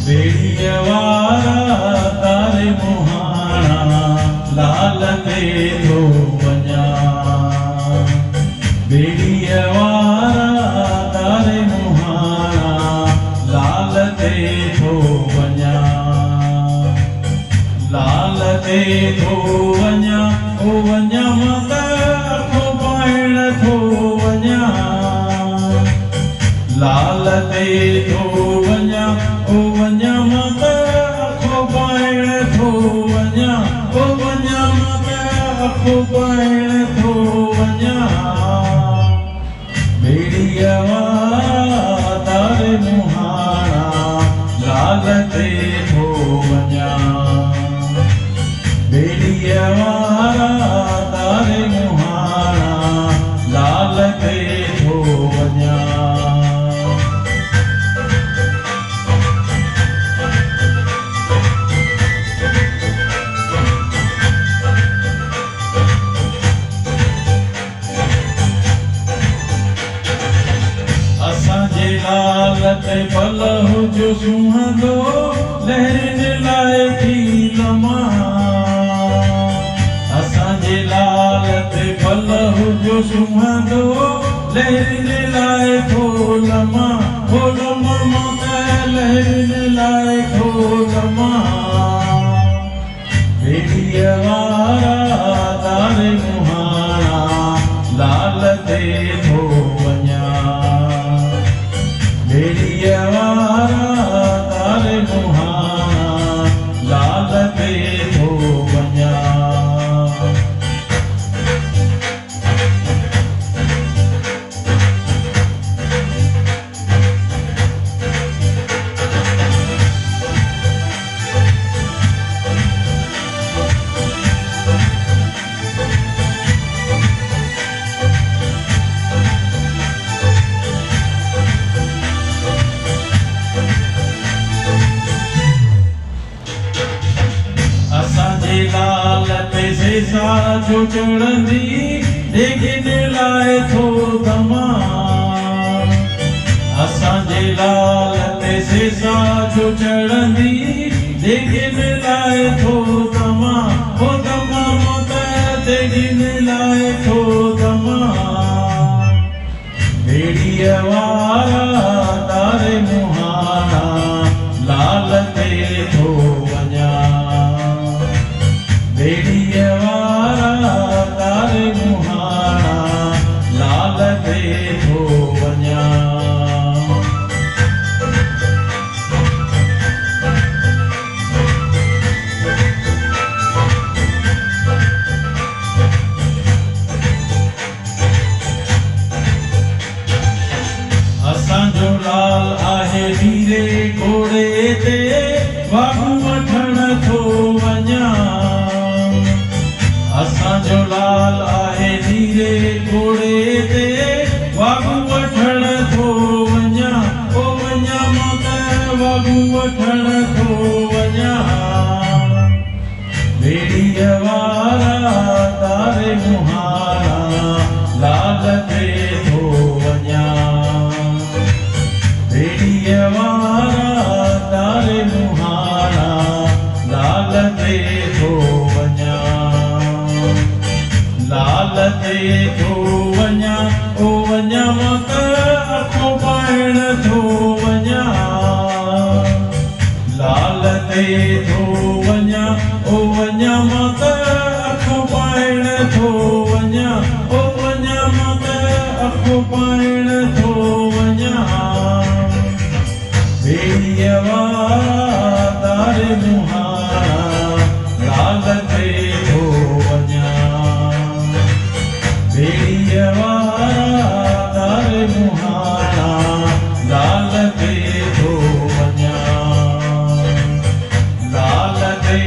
बेड़ियवारा तारे मुहाणा लाल ते थो वञा बेड़ियवारा तारे मुहाणा लाल ते थो वञा लाल ते थो वञा ओ वञा माता अखो पाइण थो वञा लाल ते थो वञा ओ वञा माता अखो पाइण थो वञा ओ वञा माता अखो पाइण थो वञा बेड़ियवारा तारे मुहाणा लाल ते थो वञा बेड़ियवारा तारे मुहाणा लाल ते थो वञा लाल ते पल हुजो सुहंदो लहरिन लाए थी लमा असांजे लाल ते पल हुजो सुहंदो लहरिन लाए थो लमा हो लमा माता लहरिन लाए थो लमा बेड़ियवारा तारे मुहाणा लाल ते थो वञा बेड़ियवारा तारे मुहाणा लाल ते थो वञा लाल ते सेसा जो चढ़ंदी देखिन लाए थो दमा असांजे लाल ते सेसा जो चढ़ंदी देखिन लाए थो दमा हो दमा माता देखिन लाए थो दमा बेड़ियवारा तारे मुहाणा लाल ते थो वञा बेड़ियवारा तारे मुहाणा लाल ते थो वञा असांजो लाल आहे धीरे घोड़े ते वागू वठण थो वञा असांजो लाल आहे धीरे घोड़े ते वागू वठण थो वञा ओ वञा माता वागू वठण थो वञा बेड़ियवारा तारे मुहाणा लाल ते थो वञा बेड़ियवारा तारे मुहाणा लाल ते थो वञा लाल ते थो वञा ओ वञा माता अखो पाइण थो वञा लाल ते थो वञा ओ वञा माता अखो पाइण थो वञा ओ वञा माता अखो पाइण थो वञा बेड़ियवारा तारे मुहाणा लाल ते थो वञा बेड़ियवारा तारे मुहाणा लाल ते थो वञा लाल ते